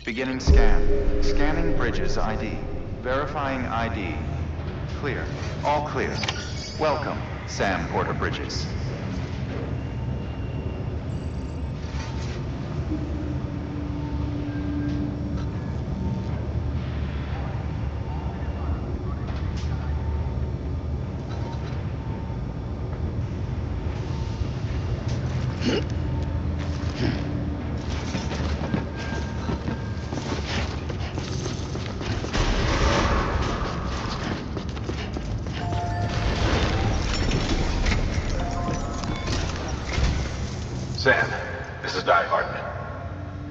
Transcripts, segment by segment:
Beginning scan. Scanning bridges ID. Verifying ID. Clear. All clear. Welcome, Sam Porter Bridges. Sam, this is Di Hartman.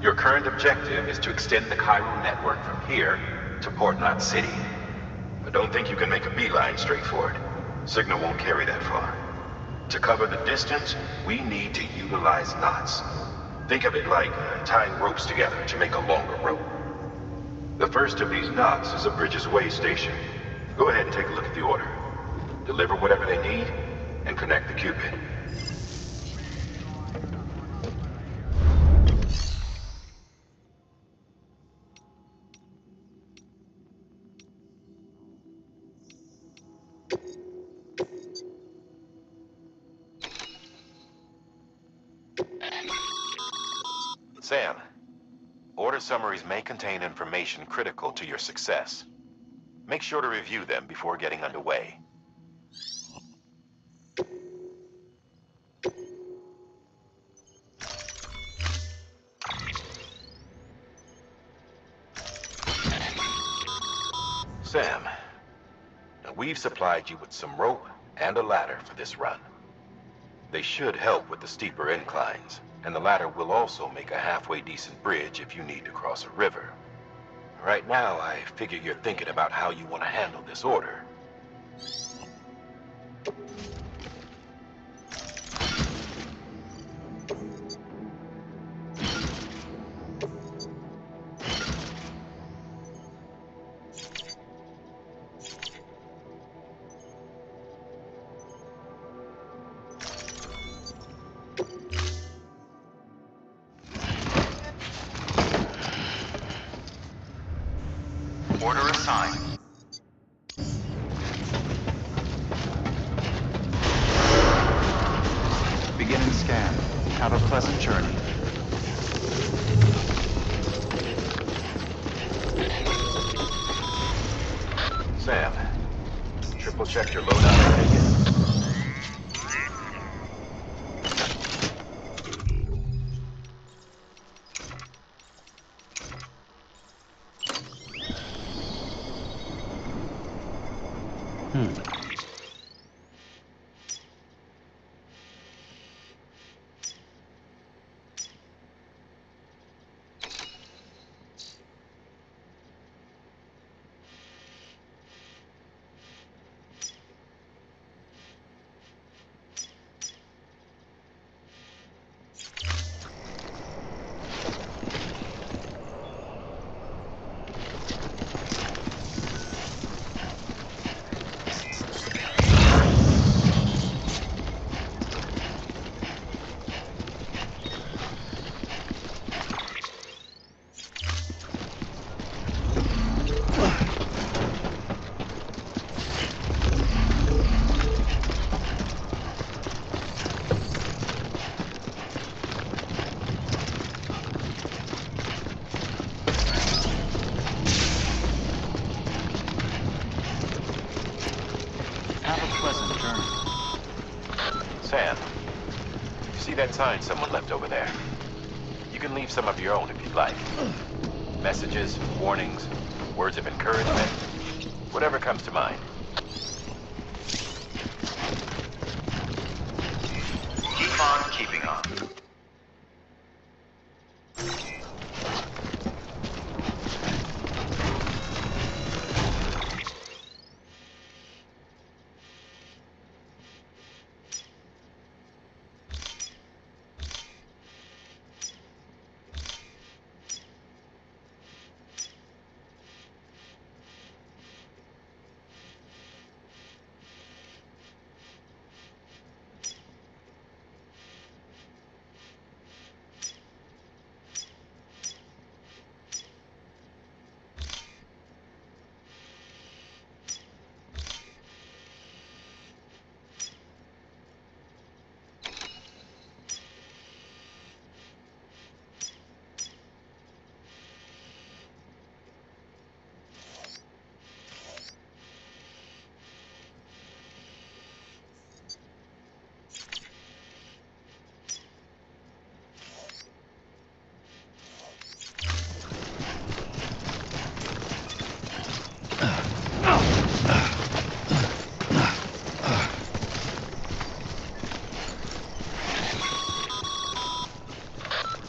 Your current objective is to extend the Cairo network from here to Port Knot City. I don't think you can make a beeline straight for it. Signal won't carry that far. To cover the distance, we need to utilize knots. Think of it like tying ropes together to make a longer rope. The first of these knots is a Bridges Way station. Go ahead and take a look at the order. Deliver whatever they need, and connect the Cupid. Sam, order summaries may contain information critical to your success. Make sure to review them before getting underway. Sam, we've supplied you with some rope and a ladder for this run. They should help with the steeper inclines, and the ladder will also make a halfway decent bridge if you need to cross a river. Right now, I figure you're thinking about how you want to handle this order. Order assigned. Beginning scan. Have a pleasant journey. Sam, triple check your loadout, I take it. Sam, you see that sign someone left over there? You can leave some of your own if you'd like. Messages, warnings, words of encouragement, whatever comes to mind. Keep on keeping on.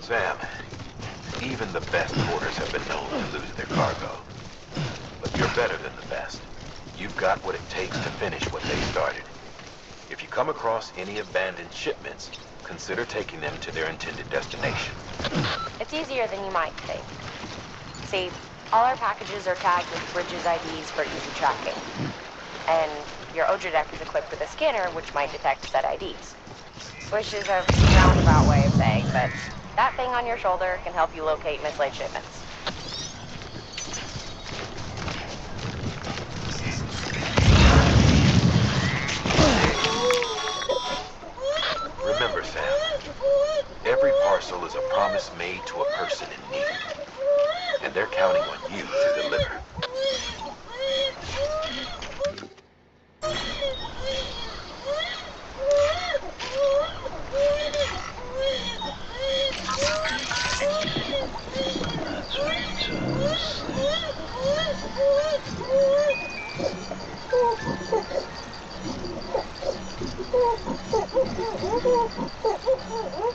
Sam, even the best porters have been known to lose their cargo. But you're better than the best. You've got what it takes to finish what they started. If you come across any abandoned shipments, consider taking them to their intended destination. It's easier than you might think. See, all our packages are tagged with Bridges IDs for easy tracking. And your Oja deck is equipped with a scanner which might detect said IDs. Which is a roundabout way of saying that that thing on your shoulder can help you locate mislaid shipments. Remember, Sam, every parcel is a promise made to a person in need. And they're counting on you to deliver. That's what he does.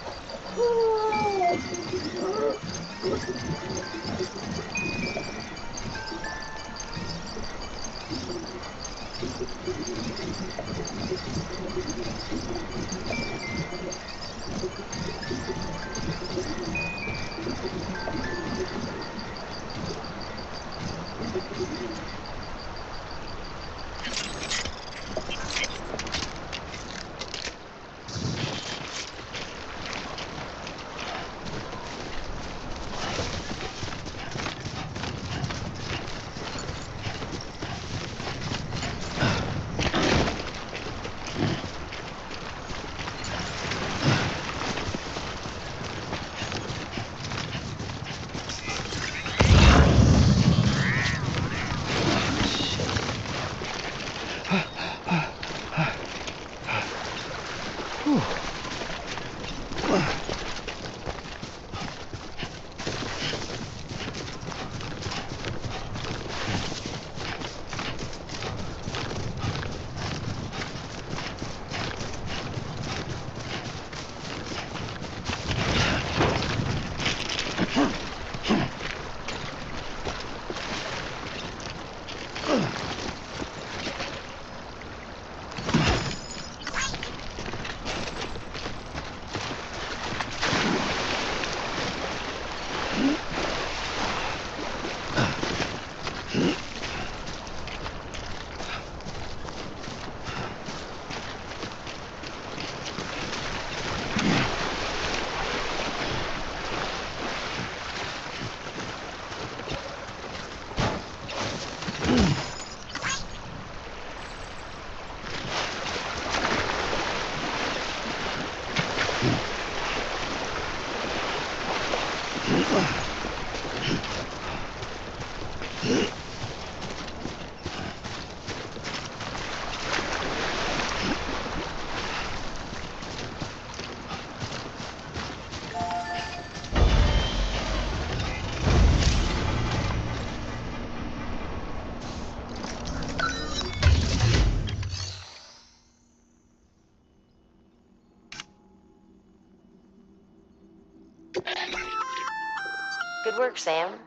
Good work, Sam.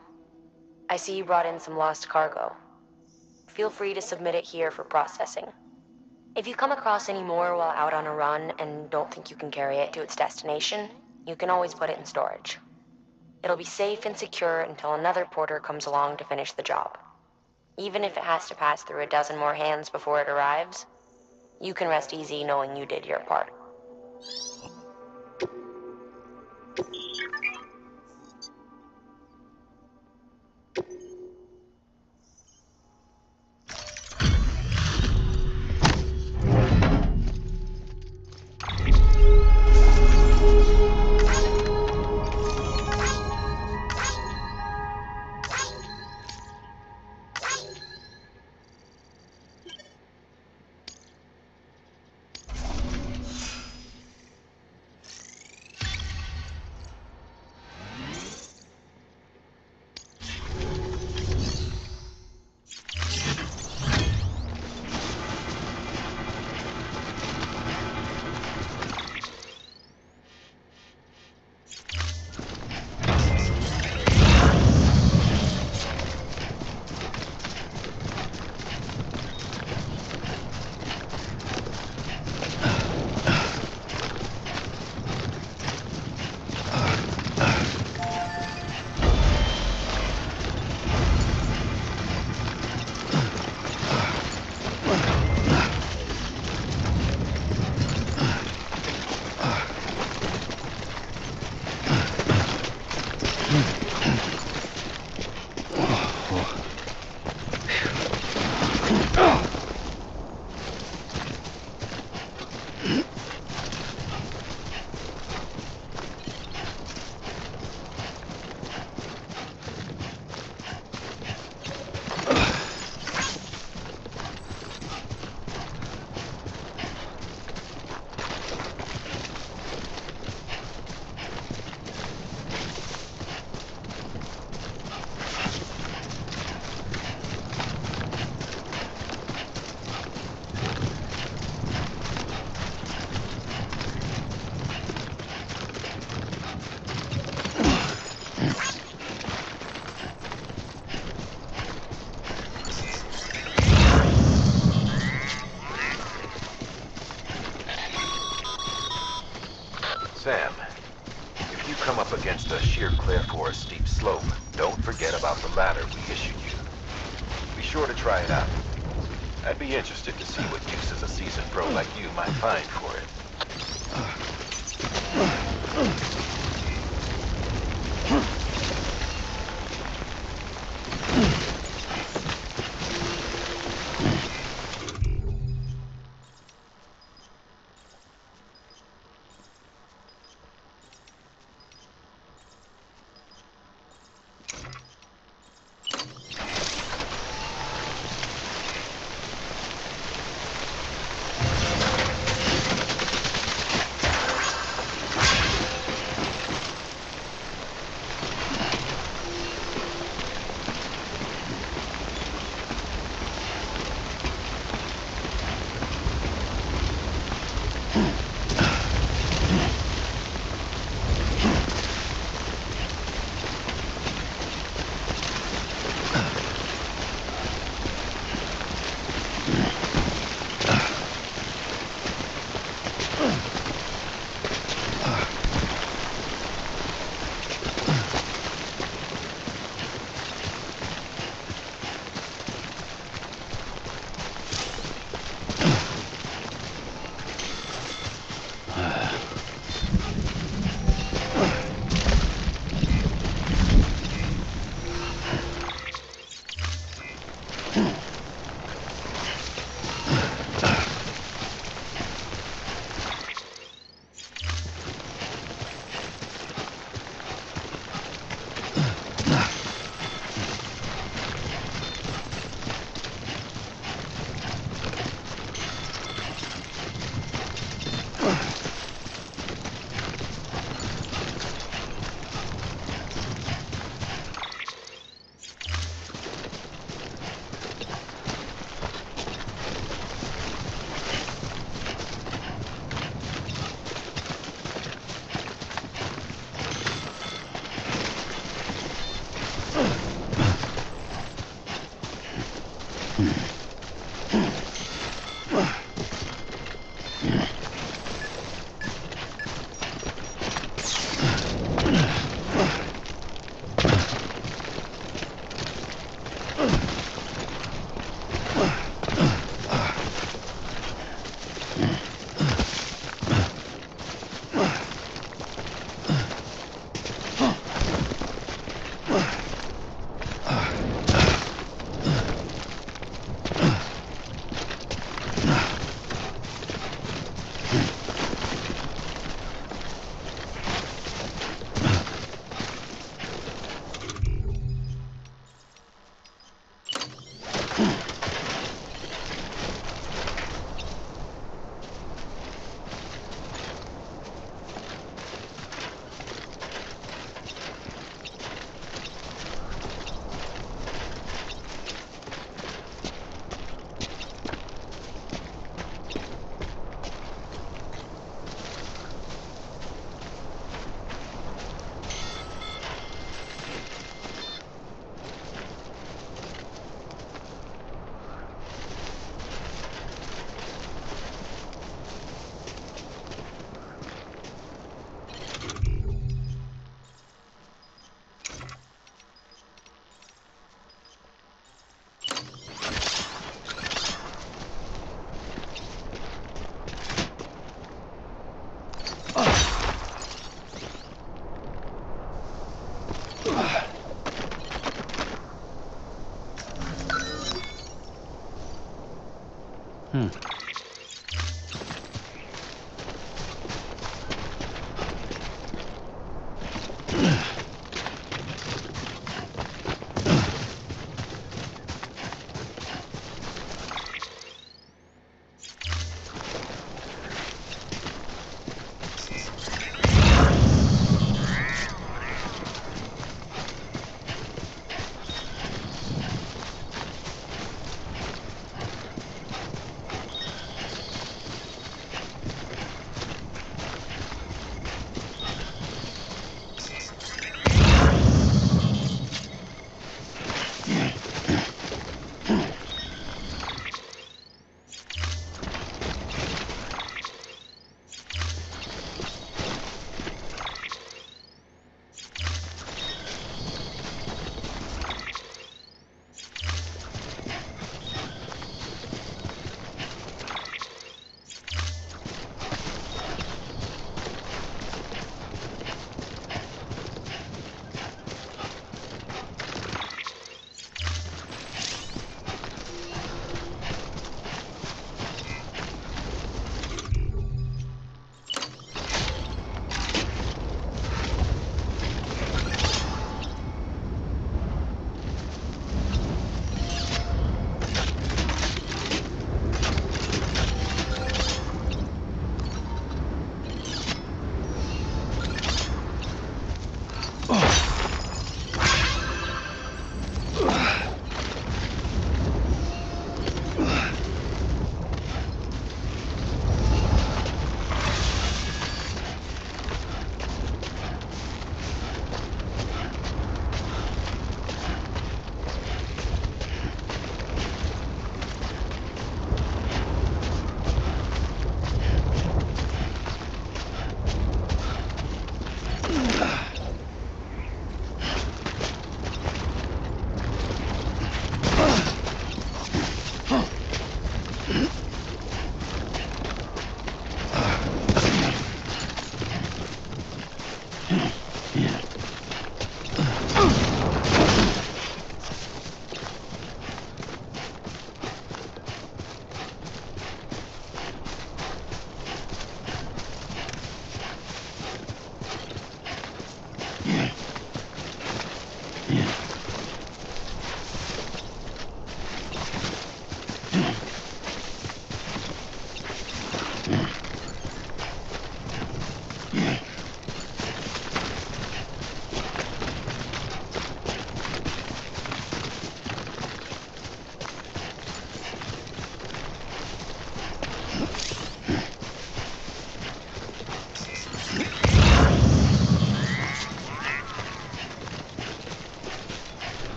I see you brought in some lost cargo. Feel free to submit it here for processing. If you come across any more while out on a run and don't think you can carry it to its destination, you can always put it in storage. It'll be safe and secure until another porter comes along to finish the job. Even if it has to pass through a dozen more hands before it arrives, you can rest easy knowing you did your part. Sam, if you come up against a sheer cliff or a steep slope, don't forget about the ladder we issued you. Be sure to try it out. I'd be interested to see what uses a seasoned pro like you might find for it.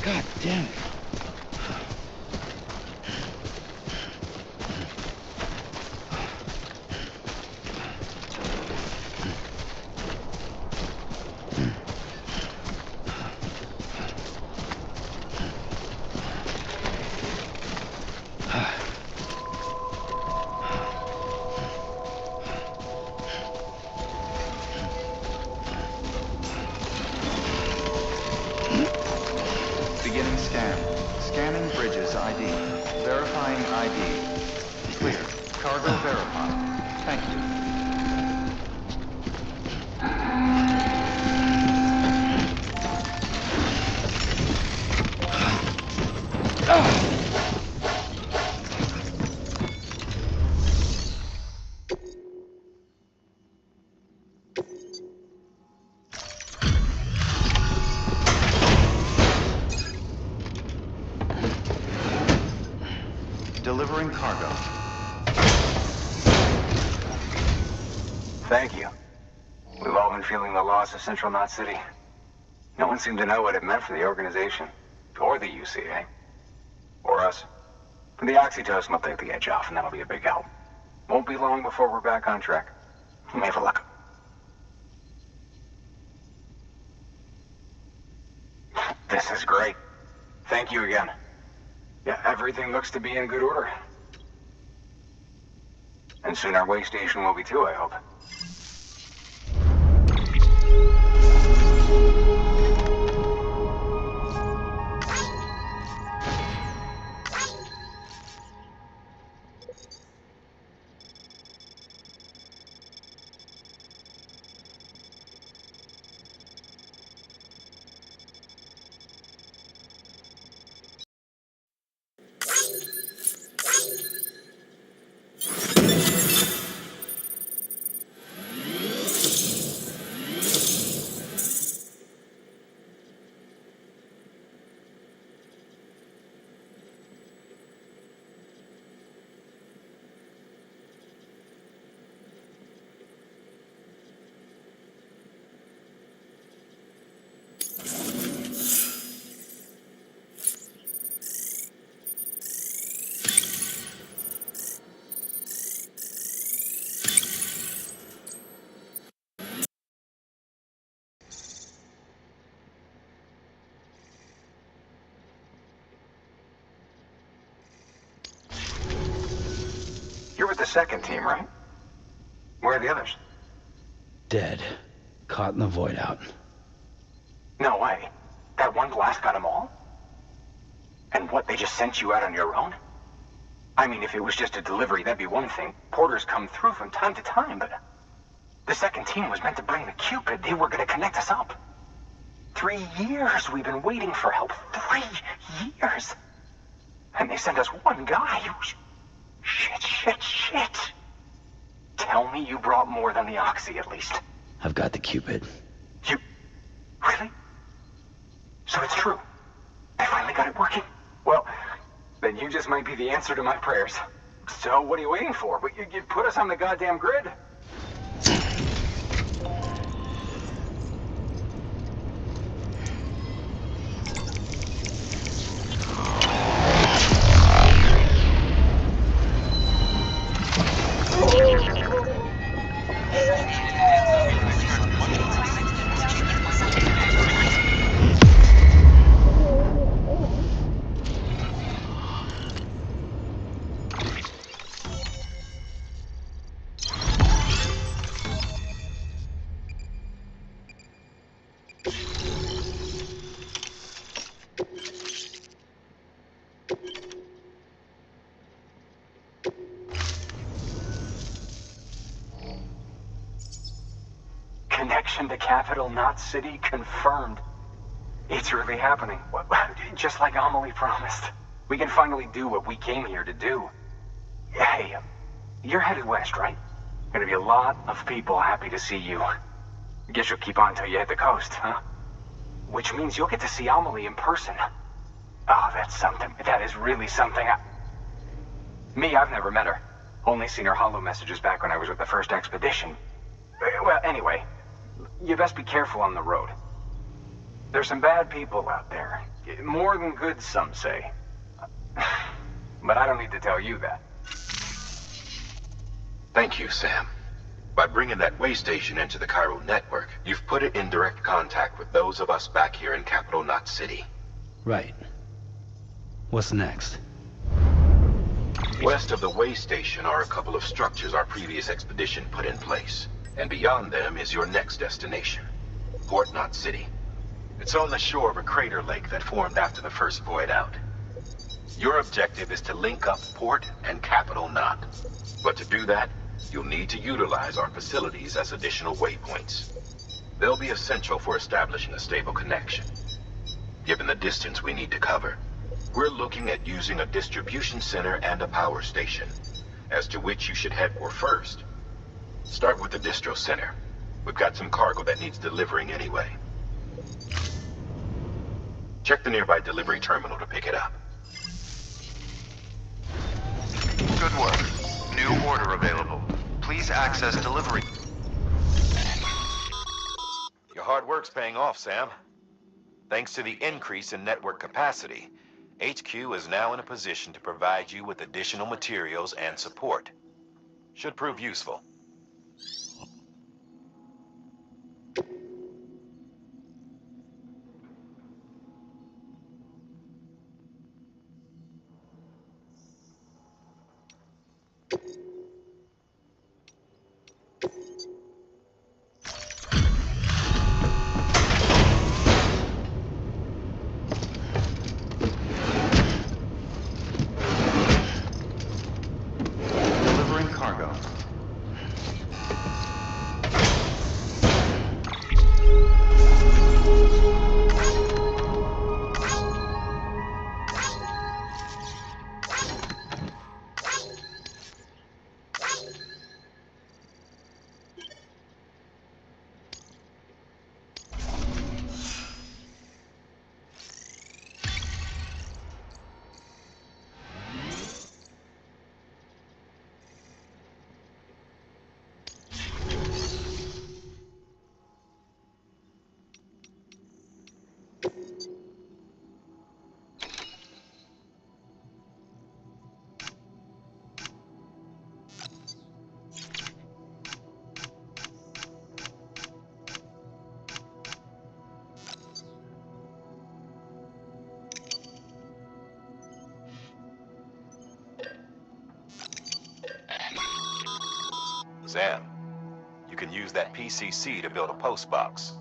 God damn it. Beginning scan. Scanning bridges ID. Verifying ID. Clear. Cargo verified. Thank you. Delivering cargo. Thank you. We've all been feeling the loss of Central Knot City. No one seemed to know what it meant for the organization, or the UCA, or us. The oxytocin will take the edge off, and that'll be a big help. Won't be long before we're back on track. You may have a look. This is great. Thank you again. Yeah, everything looks to be in good order. And soon our way station will be too, I hope. You're with the second team, right? Where are the others? Dead. Caught in the void out. No way. That one blast got them all? And what, they just sent you out on your own? I mean, if it was just a delivery, that'd be one thing. Porters come through from time to time, but... The second team was meant to bring the Cupid. They were gonna connect us up. 3 years we've been waiting for help. 3 years! And they sent us one guy who's... Shit. Tell me you brought more than the Oxy, at least. I've got the Cupid. You... Really? So it's true. I finally got it working. Well, then you just might be the answer to my prayers. So what are you waiting for? You put us on the goddamn grid. Connection to Capital Knot City confirmed. It's really happening. Just like Amelie promised. We can finally do what we came here to do. Hey, you're headed west, right? Gonna be a lot of people happy to see you. Guess you'll keep on till you hit the coast, huh? Which means you'll get to see Amelie in person. Oh, that's something. That is really something. Me, I've never met her. Only seen her holo messages back when I was with the first expedition. Well, anyway, you best be careful on the road. There's some bad people out there. More than good, some say. But I don't need to tell you that. Thank you, Sam. By bringing that way station into the Cairo network, you've put it in direct contact with those of us back here in Capital Knot City. Right. What's next? West of the way station are a couple of structures our previous expedition put in place. And beyond them is your next destination, Port Knot City. It's on the shore of a crater lake that formed after the first void out. Your objective is to link up Port and Capital Knot. But to do that, you'll need to utilize our facilities as additional waypoints. They'll be essential for establishing a stable connection. Given the distance we need to cover, we're looking at using a distribution center and a power station, as to which you should head for first. Start with the distro center. We've got some cargo that needs delivering anyway. Check the nearby delivery terminal to pick it up. Good work. New order available. Please access delivery. Your hard work's paying off, Sam. Thanks to the increase in network capacity, HQ is now in a position to provide you with additional materials and support. Should prove useful. Delivering cargo. Sam, you can use that PCC to build a post box.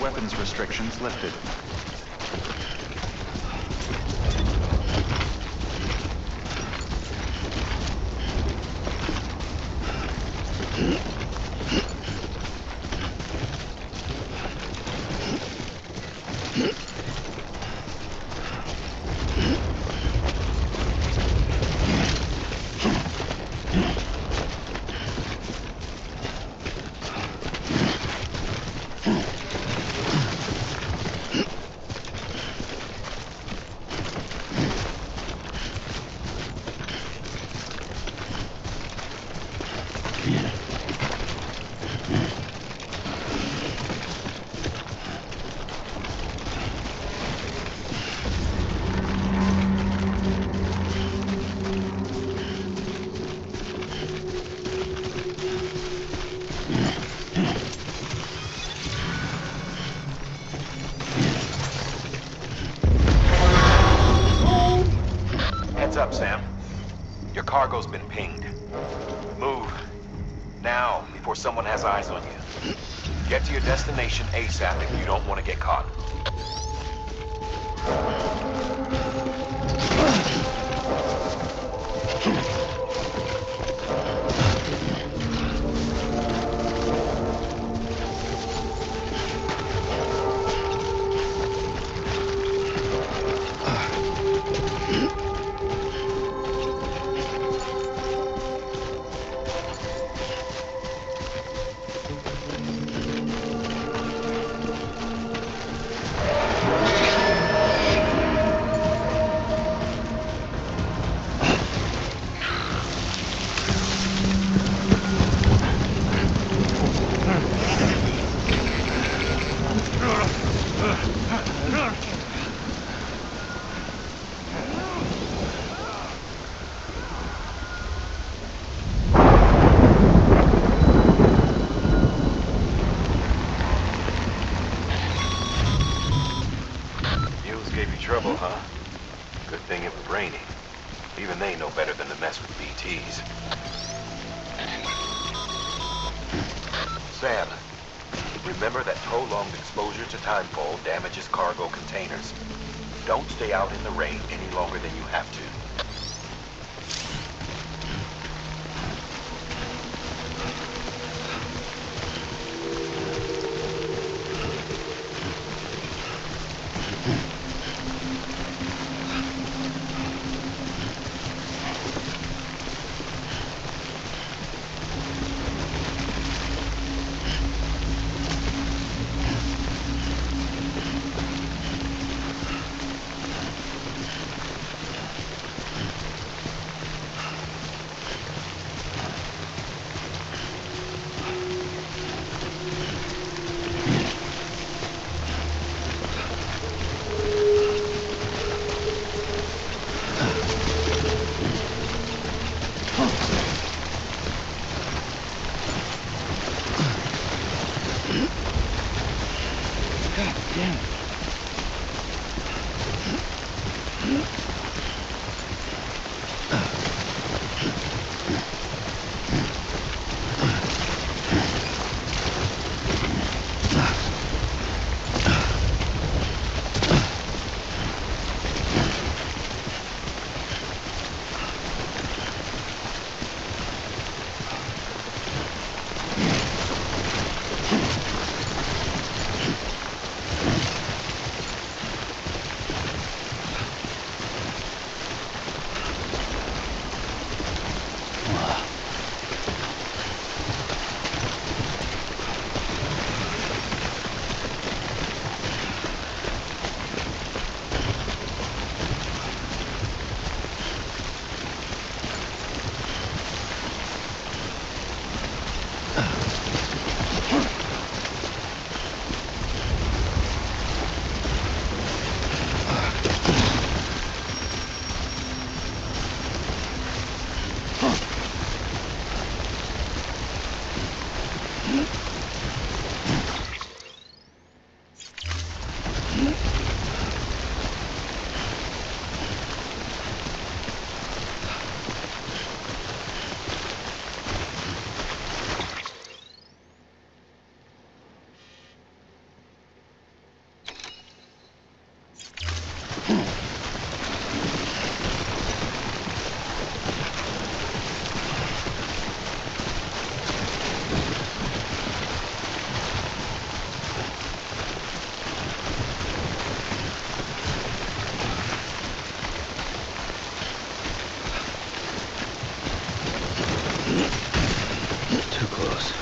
Weapons restrictions lifted. Heads up, Sam. Your cargo's been pinged. Move. Now, before someone has eyes on you. Get to your destination ASAP if you don't want to get caught. Gave you trouble, huh? Good thing it was raining. Even they know better than to mess with BTs. Sam, remember that prolonged exposure to timefall damages cargo containers. Don't stay out in the rain any longer than you have to. Too close.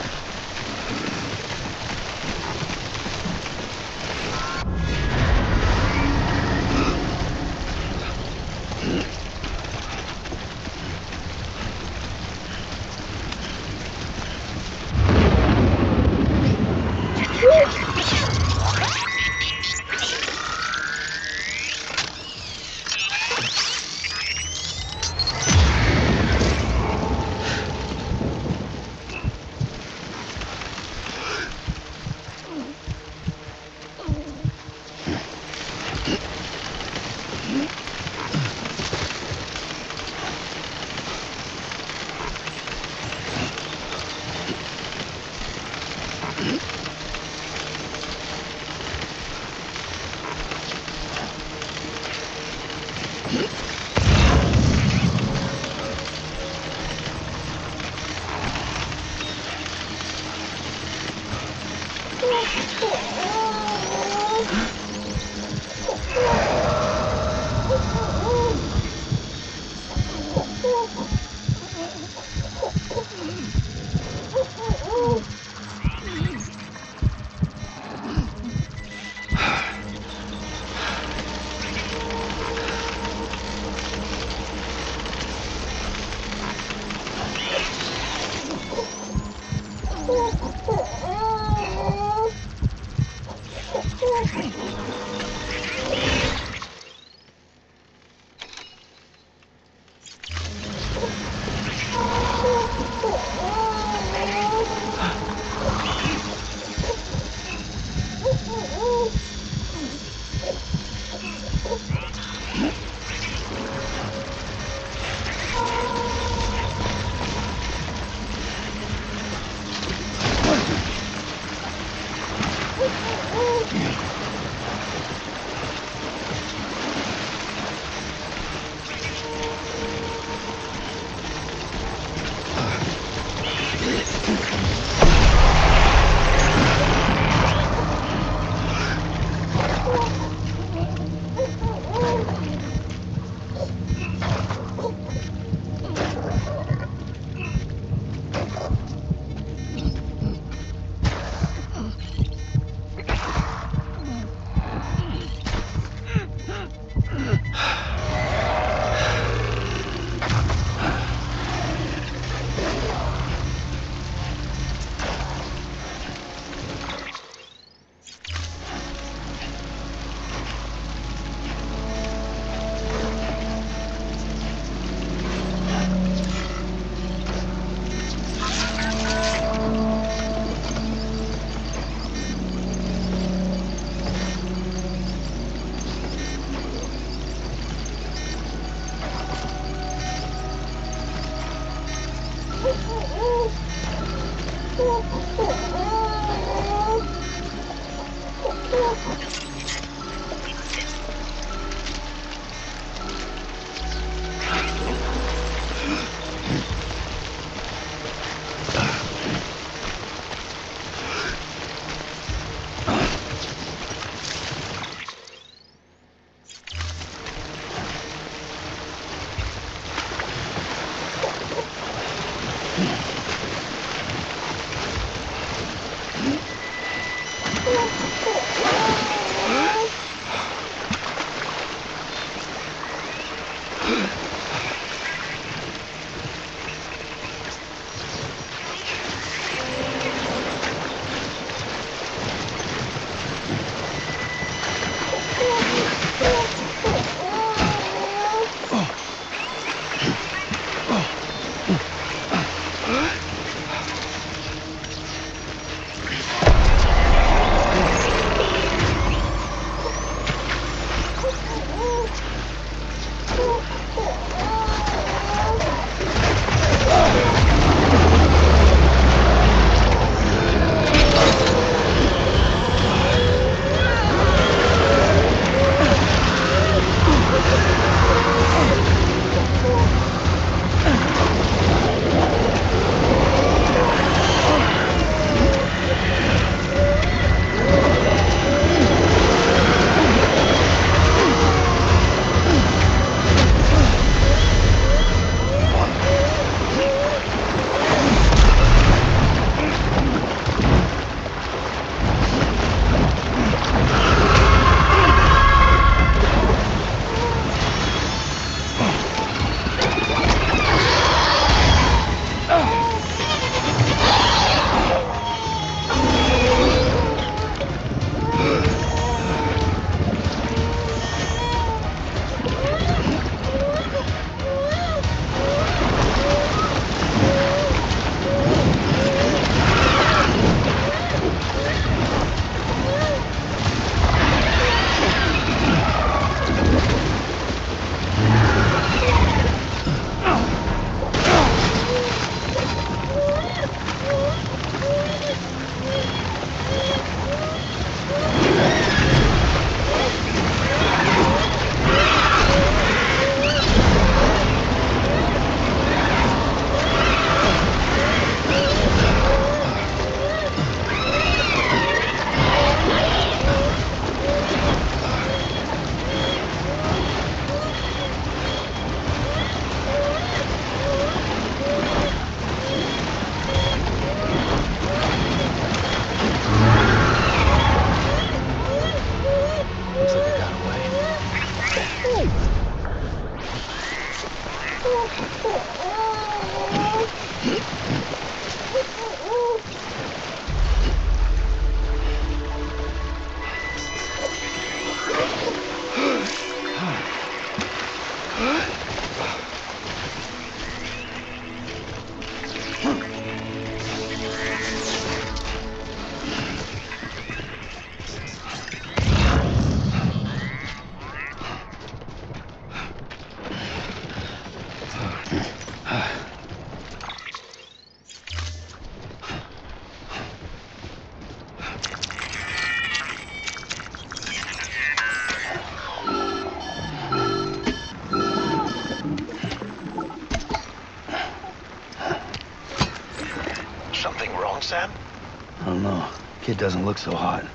Kid doesn't look so hot.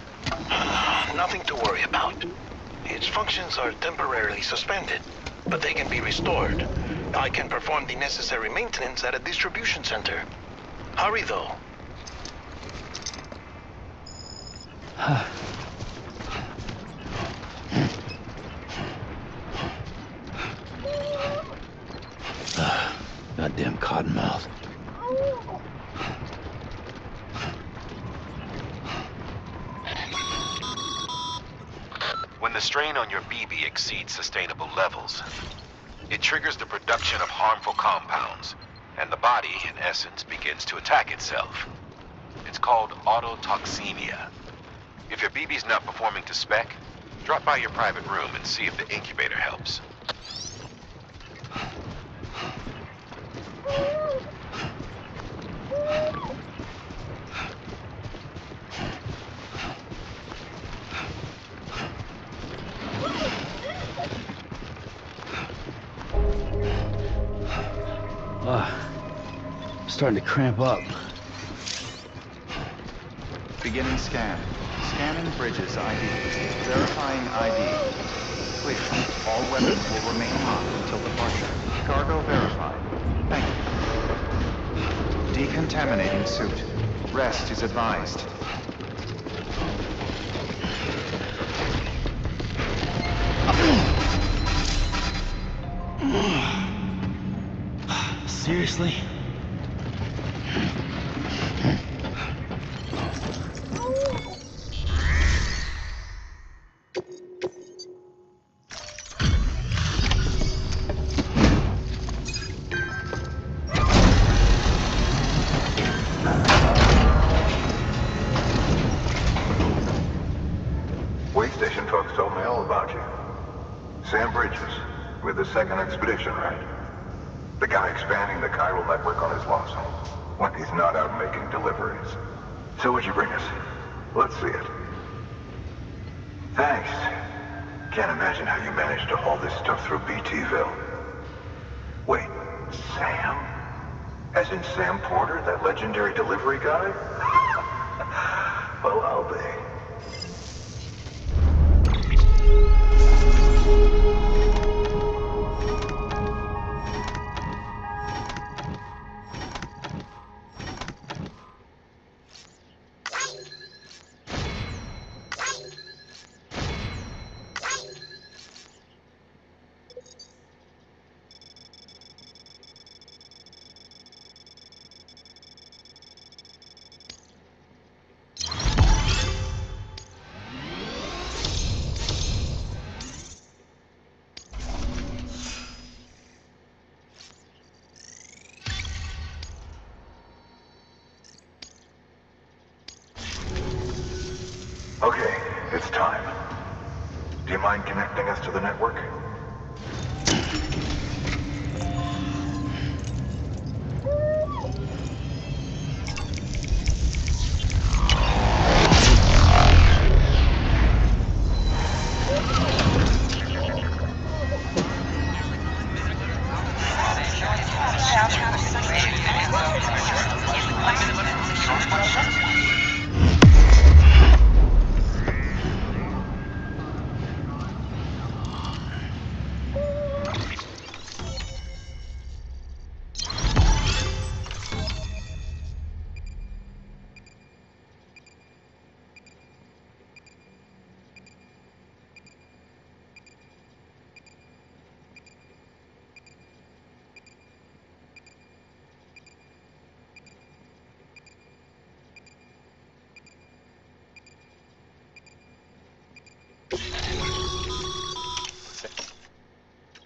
Nothing to worry about. Its functions are temporarily suspended, but they can be restored. I can perform the necessary maintenance at a distribution center. Hurry, though. Goddamn cottonmouth. When the strain on your BB exceeds sustainable levels, it triggers the production of harmful compounds, and the body, in essence, begins to attack itself. It's called autotoxemia. If your BB's not performing to spec, drop by your private room and see if the incubator helps. I'm starting to cramp up. Beginning scan. Scanning bridges ID. Verifying ID. Clear. All weapons will remain hot until departure. Cargo verified. Thank you. Decontaminating suit. Rest is advised. Seriously? Wait station folks told me all about you. Sam Bridges, with the second expedition, right? The guy expanding the chiral network on his lonesome, when he's not out making deliveries. So what'd you bring us? Let's see it. Thanks. Can't imagine how you managed to haul this stuff through BTville. Wait, Sam? As in Sam Porter, that legendary delivery guy? Well, I'll be. Okay, it's time. Do you mind connecting us to the network?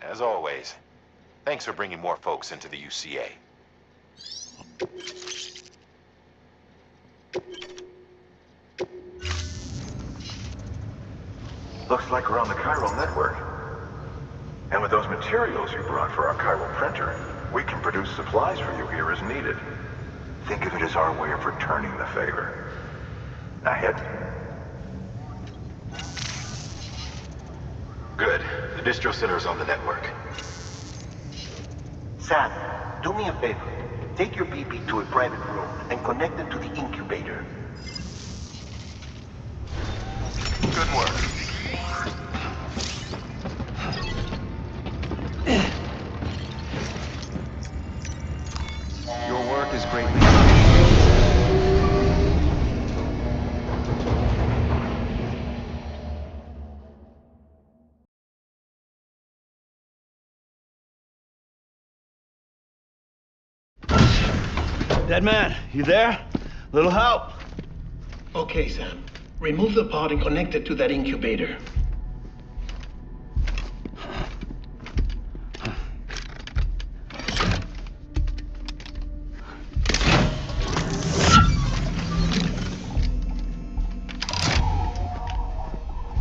As always, thanks for bringing more folks into the UCA. Looks like we're on the chiral network. And with those materials you brought for our chiral printer, we can produce supplies for you here as needed. Think of it as our way of returning the favor. Now hit. Good. The distro center is on the network. Sam, do me a favor. Take your BB to a private room and connect it to the incubator. Good work. Your work is greatly appreciated. Dead man, you there? Little help? Okay, Sam. Remove the pod and connect it to that incubator.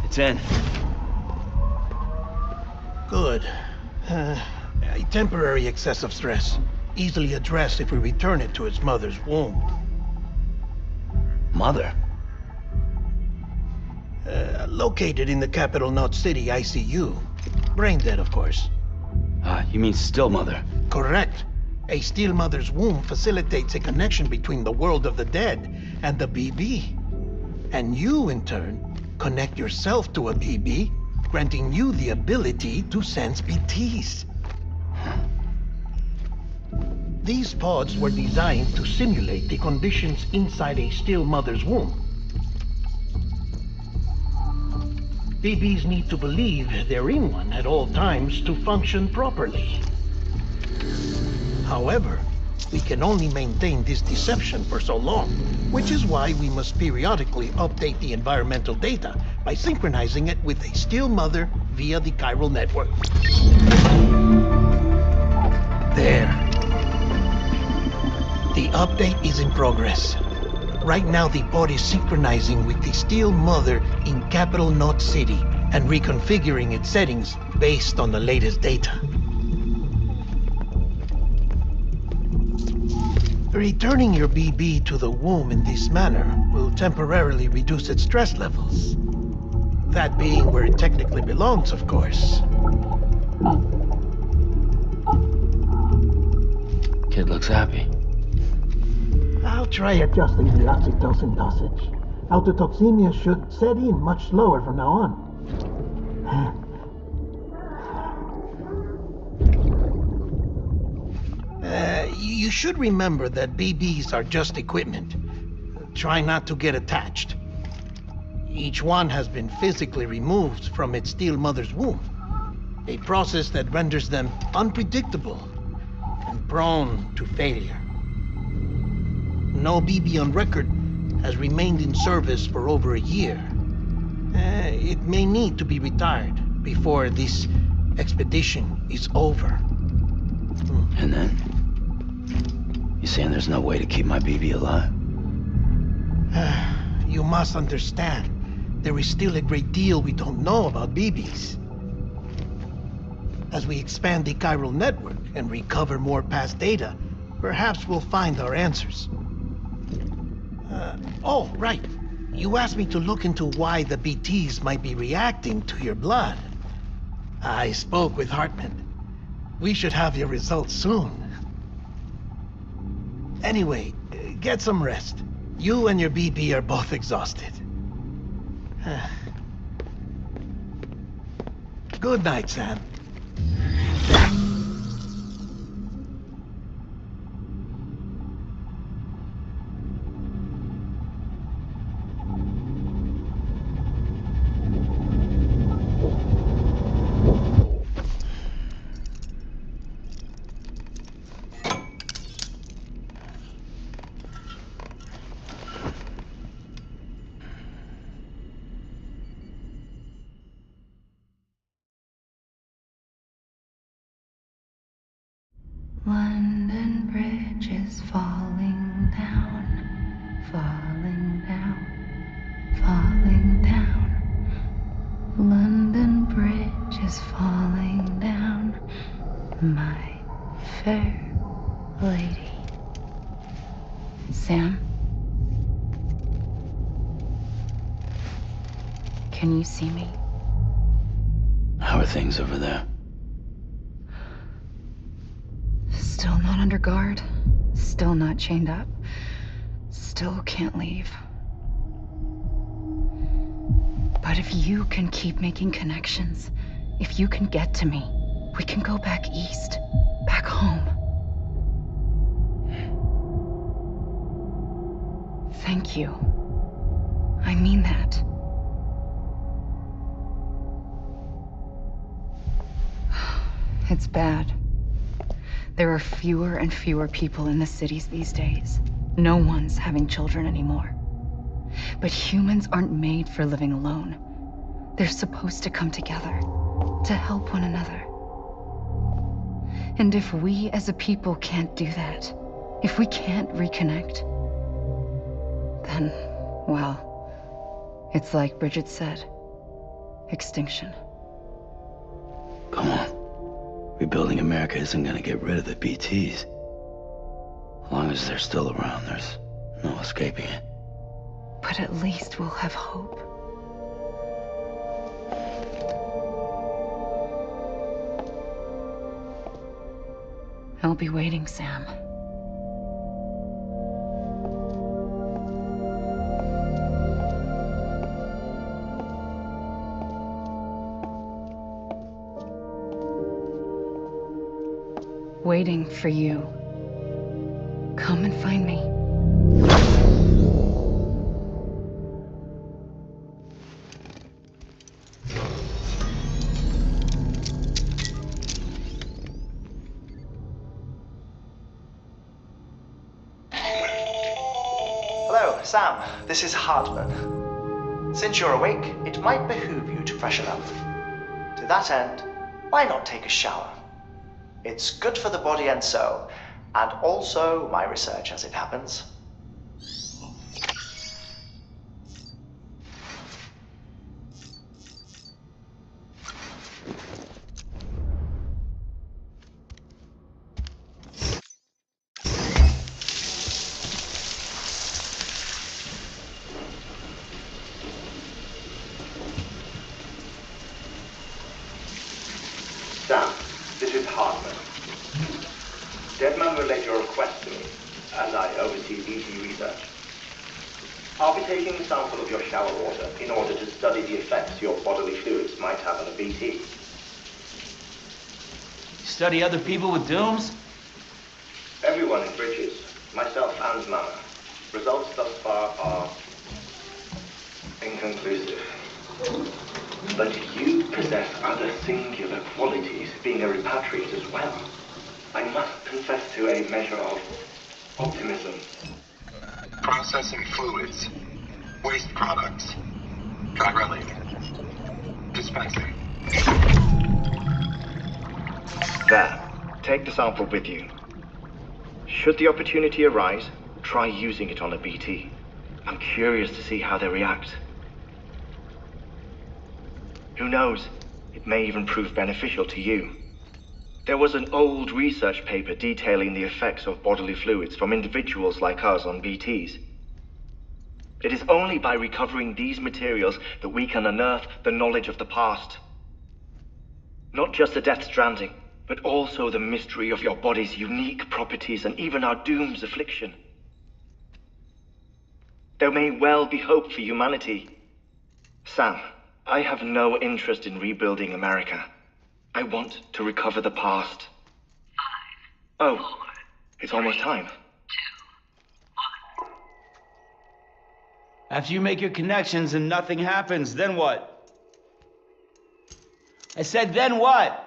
It's in. Good. A temporary excessive stress. Easily addressed if we return it to its mother's womb. Mother? Located in the capital Knot City ICU. Brain dead, of course. You mean still mother? Correct. A still mother's womb facilitates a connection between the world of the dead and the BB. And you, in turn, connect yourself to a BB, granting you the ability to sense BTs. These pods were designed to simulate the conditions inside a still mother's womb. BBs need to believe they're in one at all times to function properly. However, we can only maintain this deception for so long, which is why we must periodically update the environmental data by synchronizing it with a still mother via the chiral network. There. The update is in progress. Right now, the pod is synchronizing with the still mother in capital Knot City and reconfiguring its settings based on the latest data. Returning your BB to the womb in this manner will temporarily reduce its stress levels. That being where it technically belongs, of course. Kid looks happy. I'll try adjusting the oxytocin dosage. Autotoxemia should set in much slower from now on. You should remember that BBs are just equipment. Try not to get attached. Each one has been physically removed from its still mother's womb. A process that renders them unpredictable and prone to failure. No BB on record has remained in service for over a year. It may need to be retired before this expedition is over. And then? You saying there's no way to keep my BB alive? You must understand, there is still a great deal we don't know about BBs. As we expand the chiral network and recover more past data, perhaps we'll find our answers. Oh, right. You asked me to look into why the BTs might be reacting to your blood. I spoke with Hartman. We should have your results soon. Anyway, get some rest. You and your BB are both exhausted. Good night, Sam. London Bridge is falling down, falling down, falling down. London Bridge is falling down, my fair lady. Sam? Can you see me? How are things over there? Still not under guard. Still not chained up. Still can't leave. But if you can keep making connections, if you can get to me, we can go back east, back home. Thank you. I mean that. It's bad. There are fewer and fewer people in the cities these days. No one's having children anymore. But humans aren't made for living alone. They're supposed to come together, to help one another. And if we as a people can't do that, if we can't reconnect, then, well, it's like Bridget said, extinction. Come on. Rebuilding America isn't gonna get rid of the BTs. As long as they're still around, there's no escaping it. But at least we'll have hope. I'll be waiting, Sam. Waiting for you. Come and find me. Hello, Sam. This is Hartman. Since you're awake, it might behoove you to freshen up. To that end, why not take a shower? It's good for the body and soul, and also my research as it happens. Sam, this is Hartman. Deadman relayed your request to me, as I oversee BT research. I'll be taking a sample of your shower water in order to study the effects your bodily fluids might have on a BT. Study other people with dooms? Everyone in Bridges, myself and Mama. Results thus far are inconclusive. But you possess other singular qualities, being a repatriate as well. I must confess to a measure of optimism. Processing fluids. Waste products. Drilling. Dispensing. There. Take the sample with you. Should the opportunity arise, try using it on a BT. I'm curious to see how they react. Who knows? It may even prove beneficial to you. There was an old research paper detailing the effects of bodily fluids from individuals like us on BTs. It is only by recovering these materials that we can unearth the knowledge of the past. Not just the Death Stranding, but also the mystery of your body's unique properties and even our doom's affliction. There may well be hope for humanity. Sam, I have no interest in rebuilding America. I want to recover the past. 5, 4, it's almost time. 2, 1. After you make your connections and nothing happens, then what? I said, then what?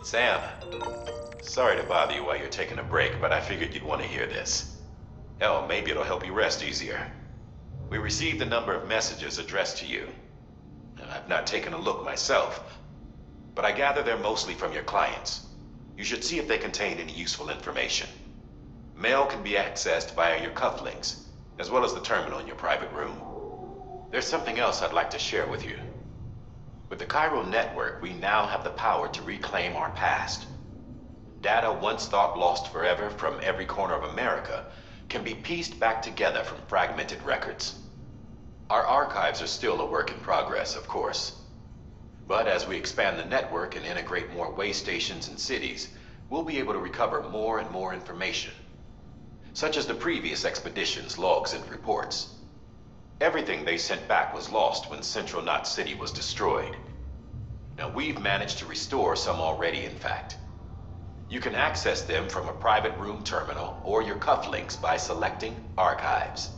Sam, sorry to bother you while you're taking a break, but I figured you'd want to hear this. Hell, maybe it'll help you rest easier. We received a number of messages addressed to you. I've not taken a look myself, but I gather they're mostly from your clients. You should see if they contain any useful information. Mail can be accessed via your cufflinks, as well as the terminal in your private room. There's something else I'd like to share with you. With the Cairo network, we now have the power to reclaim our past. Data once thought lost forever from every corner of America can be pieced back together from fragmented records. Our archives are still a work in progress, of course. But as we expand the network and integrate more way stations and cities, we'll be able to recover more and more information, such as the previous expedition's logs and reports. Everything they sent back was lost when Central Knot City was destroyed. Now, we've managed to restore some already, in fact. You can access them from a private room terminal or your cufflinks by selecting Archives.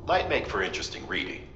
Might make for interesting reading.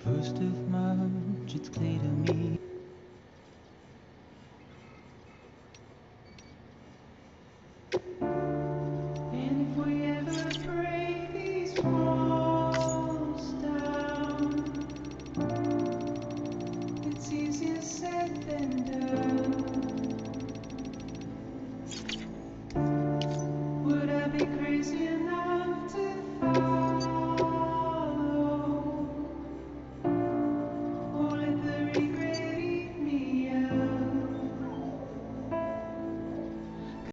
First of March, it's clear to me.